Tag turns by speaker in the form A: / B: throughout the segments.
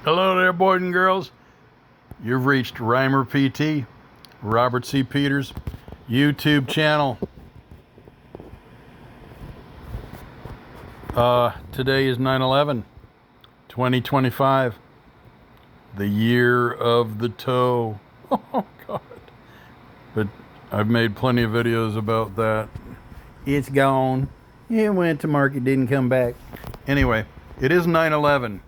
A: Hello there, boys and girls. You've reached Reimer PT, Robert C. Peters, YouTube channel. Today is 9/11, 2025, the year of the toe. Oh, God. But I've made plenty of videos about that. It's gone. It went to market, didn't come back. Anyway, it is 9/11.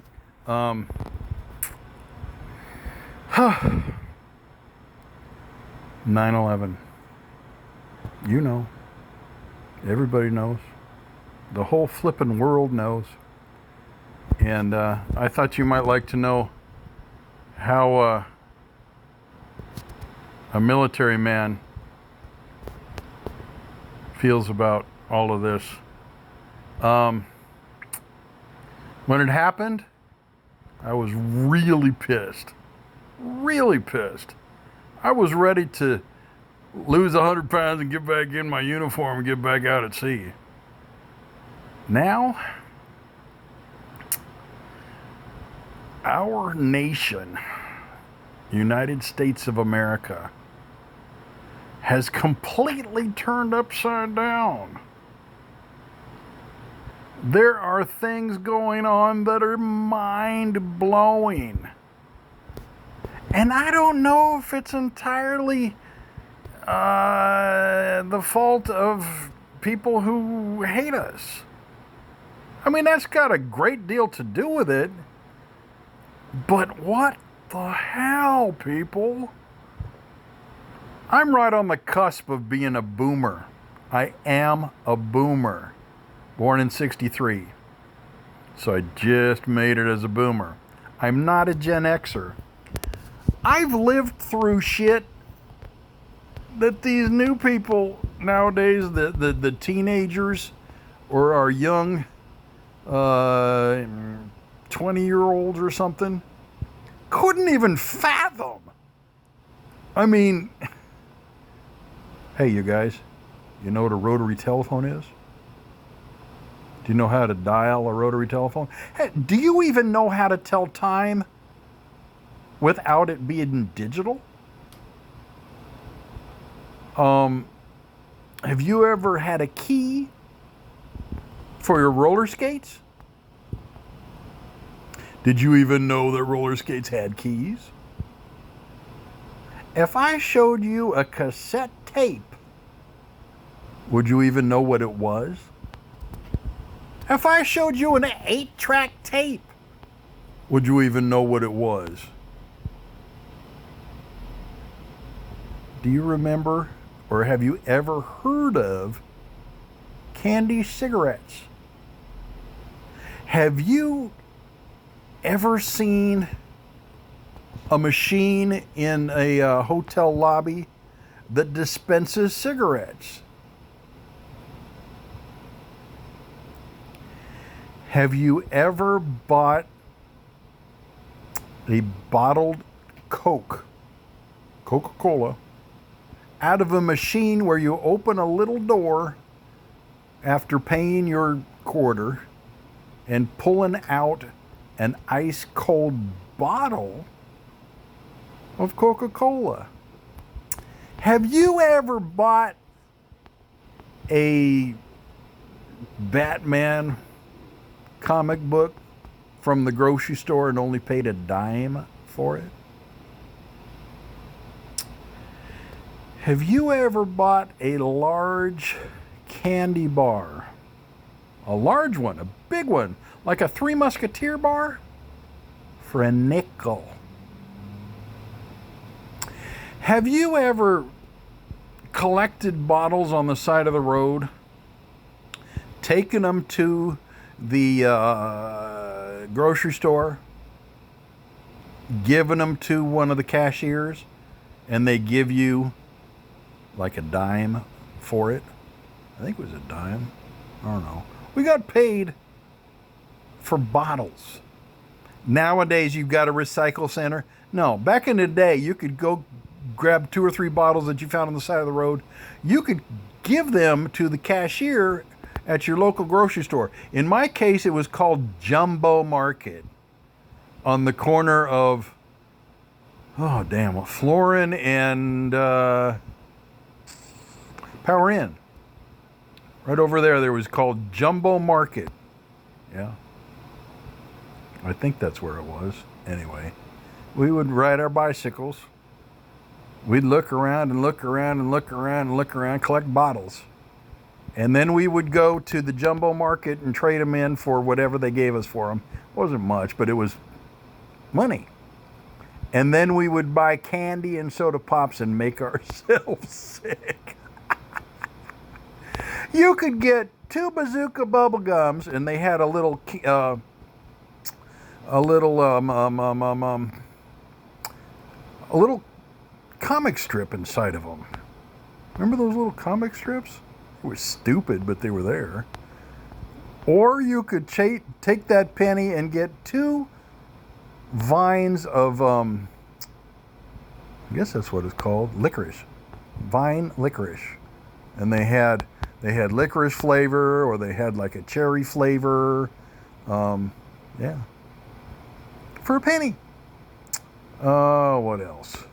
A: 9/11. You know. Everybody knows. The whole flippin' world knows. And I thought you might like to know how a military man feels about all of this. When it happened, I was really pissed. Really pissed. I was ready to lose 100 pounds and get back in my uniform and get back out at sea. Now, our nation, United States of America, has completely turned upside down. There are things going on that are mind-blowing. And I don't know if it's entirely the fault of people who hate us. I mean, that's got a great deal to do with it. But what the hell, people? I'm right on the cusp of being a boomer. I am a boomer. Born in '63. So I just made it as a boomer. I'm not a Gen Xer. I've lived through shit that these new people nowadays, the teenagers or our young 20-year-olds or something, couldn't even fathom. I mean, hey, you guys, you know what a rotary telephone is? Do you know how to dial a rotary telephone? Hey, do you even know how to tell time without it being digital? Have you ever had a key for your roller skates? Did you even know that roller skates had keys? If I showed you a cassette tape, would you even know what it was? If I showed you an 8-track tape, would you even know what it was? Do you remember, or have you ever heard of candy cigarettes? Have you ever seen a machine in a hotel lobby that dispenses cigarettes? Have you ever bought a bottled Coca-Cola, out of a machine where you open a little door after paying your quarter and pulling out an ice cold bottle of Coca-Cola? Have you ever bought a Batman comic book from the grocery store and only paid a dime for it? Have you ever bought a large candy bar? A large one, a big one, like a Three Musketeer bar, for a nickel? Have you ever collected bottles on the side of the road, taken them to the grocery store, giving them to one of the cashiers, and they give you like a dime for it? I think it was a dime. I don't know. We got paid for bottles. Nowadays, you've got a recycle center. No, back in the day, you could go grab 2 or 3 bottles that you found on the side of the road. You could give them to the cashier at your local grocery store. In my case, it was called Jumbo Market. on the corner of, oh damn, Florin and Power Inn. Right over there was called Jumbo Market. Yeah. I think that's where it was. Anyway, we would ride our bicycles. We'd look around and look around and look around and look around, collect bottles. And then we would go to the Jumbo Market and trade them in for whatever they gave us for them. It wasn't much, but it was money. And then we would buy candy and soda pops and make ourselves sick. You could get 2 Bazooka bubble gums, and they had a little comic strip inside of them. Remember those little comic strips? They were stupid, but they were there. Or you could take that penny and get 2 vines of, I guess that's what it's called, licorice. Vine licorice. And they had licorice flavor, or they had like a cherry flavor. Yeah. For a penny. What else?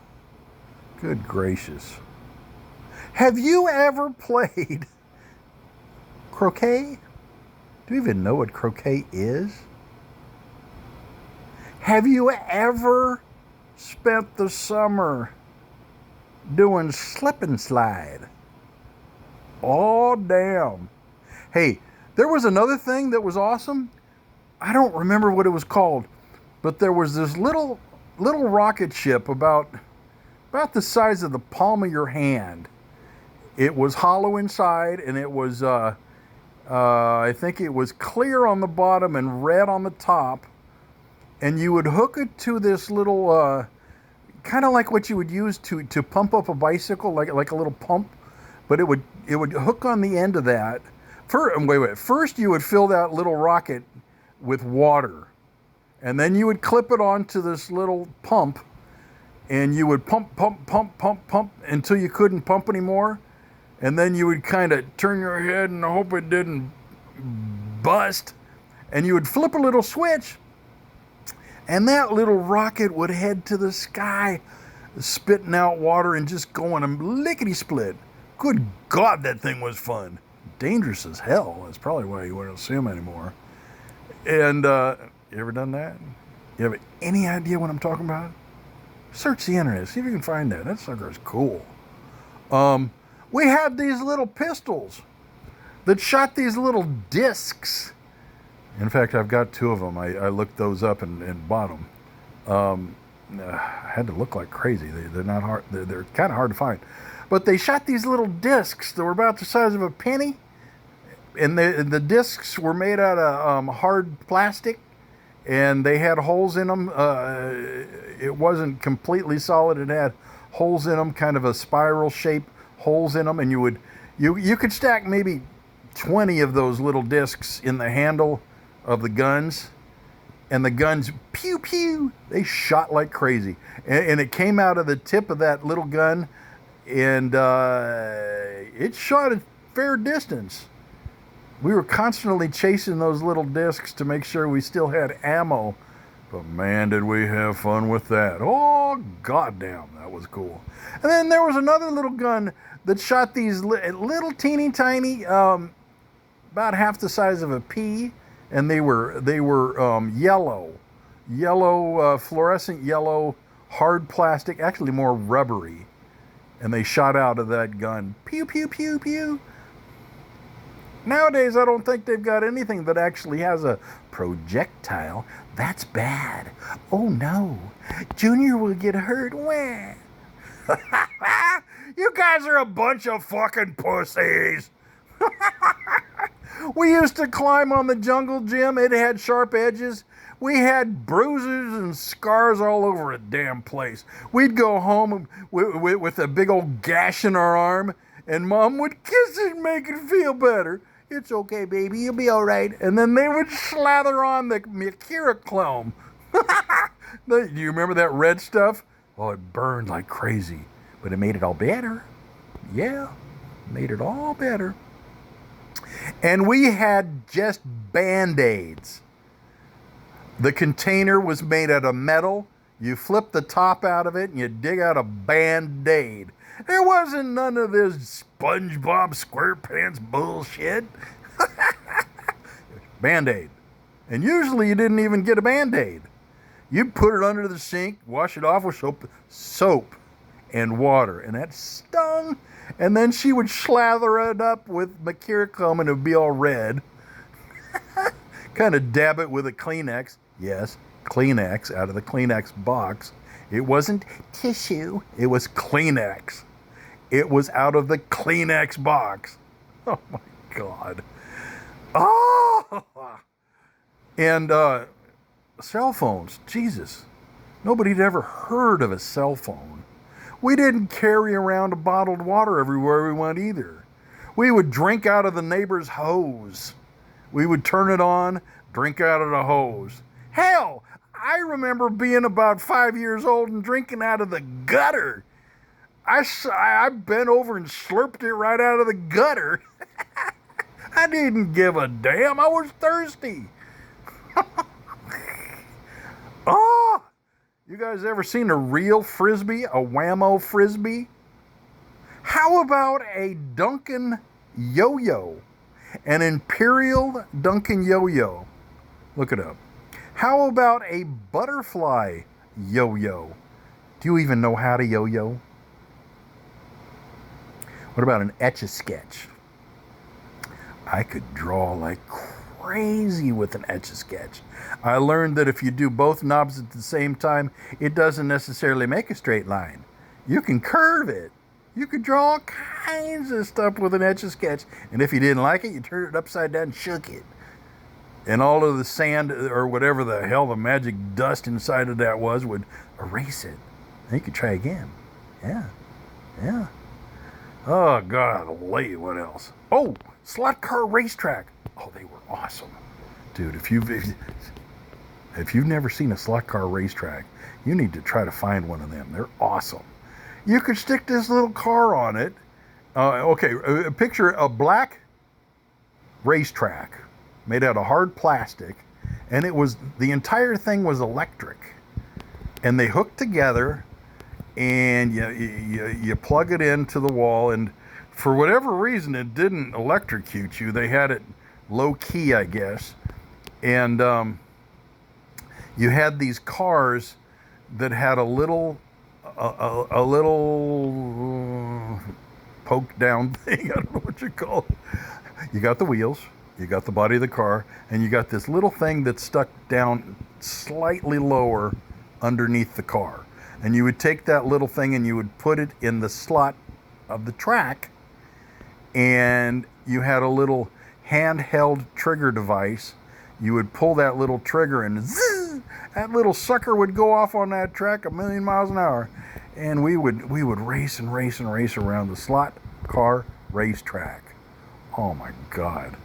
A: Good gracious. Have you ever played croquet? Do you even know what croquet is? Have you ever spent the summer doing slip and slide? Oh, damn. Hey, there was another thing that was awesome. I don't remember what it was called, but there was this little rocket ship about the size of the palm of your hand. It was hollow inside, and it was, I think it was clear on the bottom and red on the top. And you would hook it to this little, kind of like what you would use to pump up a bicycle, like a little pump. But it would hook on the end of that. First you would fill that little rocket with water. And then you would clip it onto this little pump. And you would pump until you couldn't pump anymore. And then you would kind of turn your head and hope it didn't bust. And you would flip a little switch. And that little rocket would head to the sky, spitting out water and just going a lickety-split. Good God, that thing was fun. Dangerous as hell. That's probably why you wouldn't see them anymore. And you ever done that? You have any idea what I'm talking about? Search the internet. See if you can find that. That sucker is cool. We had these little pistols that shot these little discs. In fact, I've got 2 of them. I looked those up and bought them. I had to look like crazy. They're not hard. They're kind of hard to find. But they shot these little discs that were about the size of a penny. And the discs were made out of hard plastic. And they had holes in them. It wasn't completely solid. It had holes in them, kind of a spiral shape holes in them. And you could stack maybe 20 of those little discs in the handle of the guns, and the guns, pew pew, they shot like crazy, and it came out of the tip of that little gun, and it shot a fair distance. We were constantly chasing those little discs to make sure we still had ammo, but man, did we have fun with that. Oh, goddamn, that was cool. And then there was another little gun that shot these little teeny tiny, about half the size of a pea, and they were yellow, fluorescent yellow, hard plastic, actually more rubbery, and they shot out of that gun. Pew pew pew pew. Nowadays, I don't think they've got anything that actually has a projectile. That's bad. Oh no, Junior will get hurt. Wah. You guys are a bunch of fucking pussies. We used to climb on the jungle gym. It had sharp edges. We had bruises and scars all over the damn place. We'd go home with a big old gash in our arm, and Mom would kiss it and make it feel better. It's okay, baby. You'll be all right. And then they would slather on the mercurochrome. Do you remember that red stuff? Oh, it burned like crazy, but it made it all better. Yeah, made it all better. And we had just Band-Aids. The container was made out of metal. You flip the top out of it and you dig out a Band-Aid. There wasn't none of this SpongeBob SquarePants bullshit. Band-Aid. And usually you didn't even get a Band-Aid. You'd put it under the sink, wash it off with soap and water. And that stung. And then she would slather it up with Mercurochrome and it would be all red. Kind of dab it with a Kleenex. Yes, Kleenex out of the Kleenex box. It wasn't tissue. It was Kleenex. It was out of the Kleenex box. Oh my God. Oh! And cell phones. Jesus. Nobody'd ever heard of a cell phone. We didn't carry around a bottled water everywhere we went either. We would drink out of the neighbor's hose. We would turn it on, drink out of the hose. Hell, I remember being about 5 years old and drinking out of the gutter. I bent over and slurped it right out of the gutter. I didn't give a damn. I was thirsty. Oh, you guys ever seen a real Frisbee, a Wham-O Frisbee? How about a Duncan yo-yo? An Imperial Duncan yo-yo. Look it up. How about a butterfly yo-yo? Do you even know how to yo-yo? What about an Etch-a-Sketch? I could draw like crazy with an Etch-a-Sketch. I learned that if you do both knobs at the same time, it doesn't necessarily make a straight line. You can curve it. You could draw all kinds of stuff with an Etch-a-Sketch. And if you didn't like it, you turned it upside down and shook it. And all of the sand or whatever the hell the magic dust inside of that was would erase it. And you could try again. Yeah. Yeah. Oh, God, what else? Oh, slot car racetrack. Oh, they were awesome. Dude, if you've never seen a slot car racetrack, you need to try to find one of them. They're awesome. You could stick this little car on it. Picture a black racetrack made out of hard plastic, and the entire thing was electric. And they hooked together, and you plug it into the wall, and for whatever reason, it didn't electrocute you. They had it low key, I guess. And you had these cars that had a little poke down thing. I don't know what you call it. You got the wheels, you got the body of the car, and you got this little thing that stuck down slightly lower underneath the car. And you would take that little thing and you would put it in the slot of the track, and you had a little handheld trigger device. You would pull that little trigger and zzz, that little sucker would go off on that track 1,000,000 miles an hour. And we would race and race and race around the slot car racetrack. Oh my God.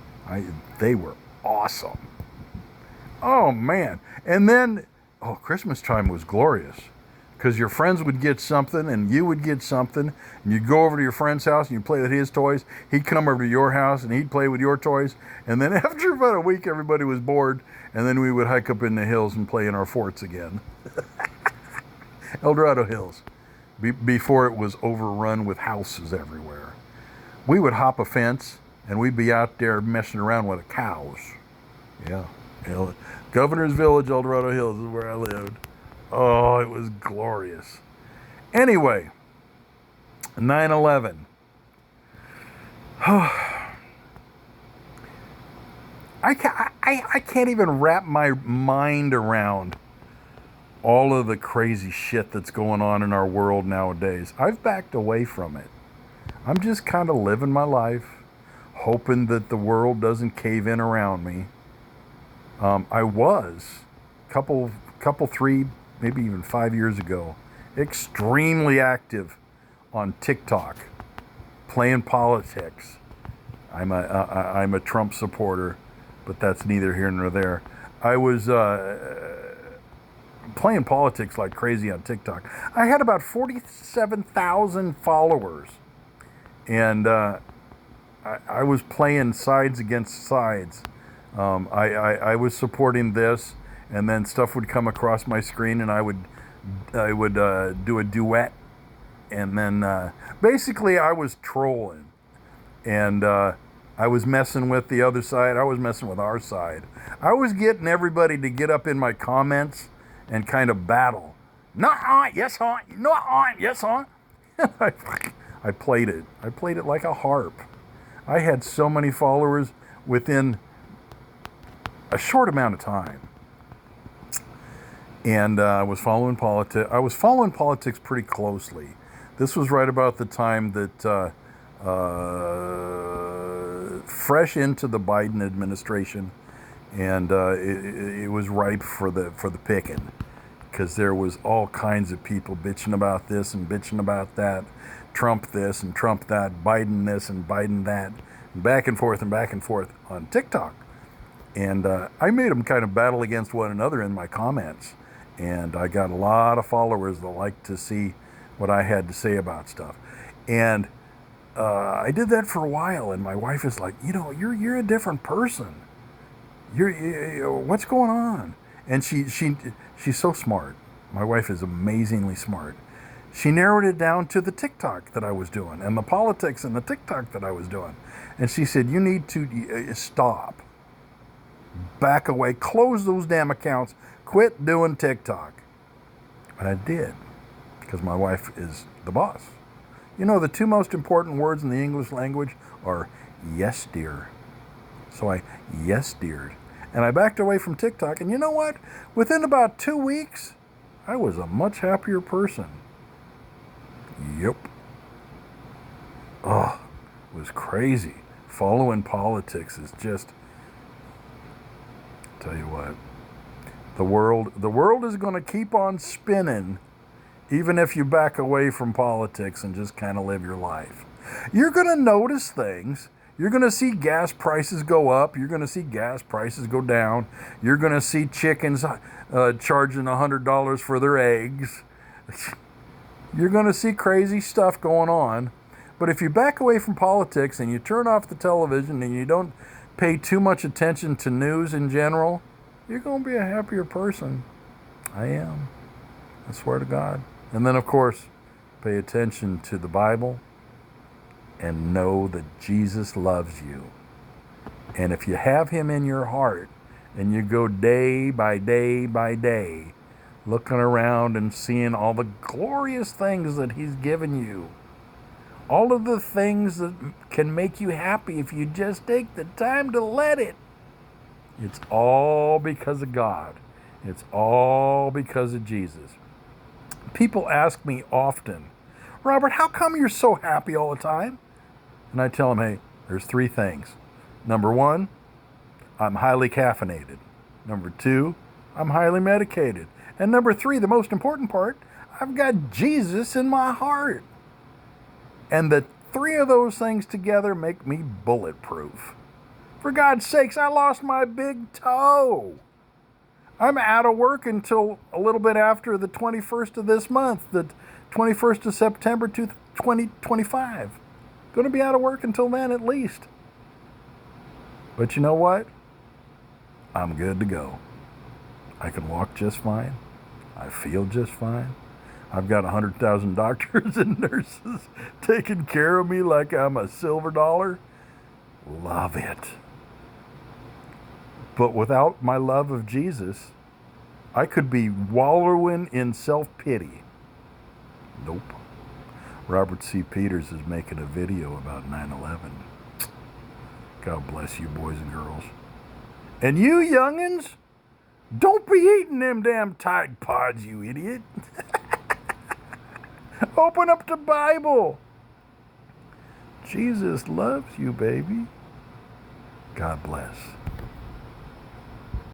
A: They were awesome. Oh man. And then, Christmas time was glorious. Because your friends would get something and you would get something, and you'd go over to your friend's house and you'd play with his toys. He'd come over to your house and he'd play with your toys. And then after about a week, everybody was bored, and then we would hike up in the hills and play in our forts again. El Dorado Hills, before it was overrun with houses everywhere. We would hop a fence and we'd be out there messing around with the cows. Yeah. Governor's Village, El Dorado Hills is where I lived. Oh, it was glorious. Anyway, 9/11. I can't even wrap my mind around all of the crazy shit that's going on in our world nowadays. I've backed away from it. I'm just kind of living my life, hoping that the world doesn't cave in around me. I was couple 3, maybe even 5 years ago, extremely active on TikTok, playing politics. I'm a Trump supporter, but that's neither here nor there. I was playing politics like crazy on TikTok. I had about 47,000 followers, and I was playing sides against sides. I was supporting this, and then stuff would come across my screen, and I would do a duet, and then basically I was trolling, and I was messing with the other side. I was messing with our side. I was getting everybody to get up in my comments and kind of battle. Nuh-uh, yes, huh? Nuh-uh, yes, huh? I played it. I played it like a harp. I had so many followers within a short amount of time. And I was following politics. I was following politics pretty closely. This was right about the time that fresh into the Biden administration, and it was ripe for the picking, because there was all kinds of people bitching about this and bitching about that, Trump this and Trump that, Biden this and Biden that, and back and forth on TikTok. And I made them kind of battle against one another in my comments. And I got a lot of followers that liked to see what I had to say about stuff. And I did that for a while, and my wife is like, you're a different person. What's going on? And she's so smart. My wife is amazingly smart. She narrowed it down to the TikTok that I was doing and the politics and the TikTok that I was doing. And she said, you need to stop, back away, close those damn accounts, quit doing TikTok. And I did, because my wife is the boss. The two most important words in the English language are yes, dear. So I yes, deared. And I backed away from TikTok. And you know what? Within about 2 weeks, I was a much happier person. Yep. Oh, it was crazy. Following politics is just, tell you what, the world is going to keep on spinning, even if you back away from politics and just kind of live your life. You're going to notice things. You're going to see gas prices go up. You're going to see gas prices go down. You're going to see chickens charging $100 for their eggs. You're going to see crazy stuff going on. But if you back away from politics and you turn off the television and you don't pay too much attention to news in general, you're going to be a happier person. I am. I swear to God. And then, of course, pay attention to the Bible and know that Jesus loves you. And if you have him in your heart and you go day by day by day, looking around and seeing all the glorious things that he's given you, all of the things that can make you happy if you just take the time to let it, it's all because of God. It's all because of Jesus. People ask me often, Robert, how come you're so happy all the time? And I tell them, hey, there's 3 things. Number 1, I'm highly caffeinated. Number 2, I'm highly medicated. And number 3, the most important part, I've got Jesus in my heart. And the 3 of those things together make me bulletproof. For God's sakes, I lost my big toe. I'm out of work until a little bit after the 21st of this month, the 21st of September 2025. Going to be out of work until then at least. But you know what? I'm good to go. I can walk just fine. I feel just fine. I've got 100,000 doctors and nurses taking care of me like I'm a silver dollar. Love it. But without my love of Jesus, I could be wallowing in self-pity. Nope. Robert C. Peters is making a video about 9/11. God bless you, boys and girls. And you youngins, don't be eating them damn Tide Pods, you idiot. Open up the Bible. Jesus loves you, baby. God bless.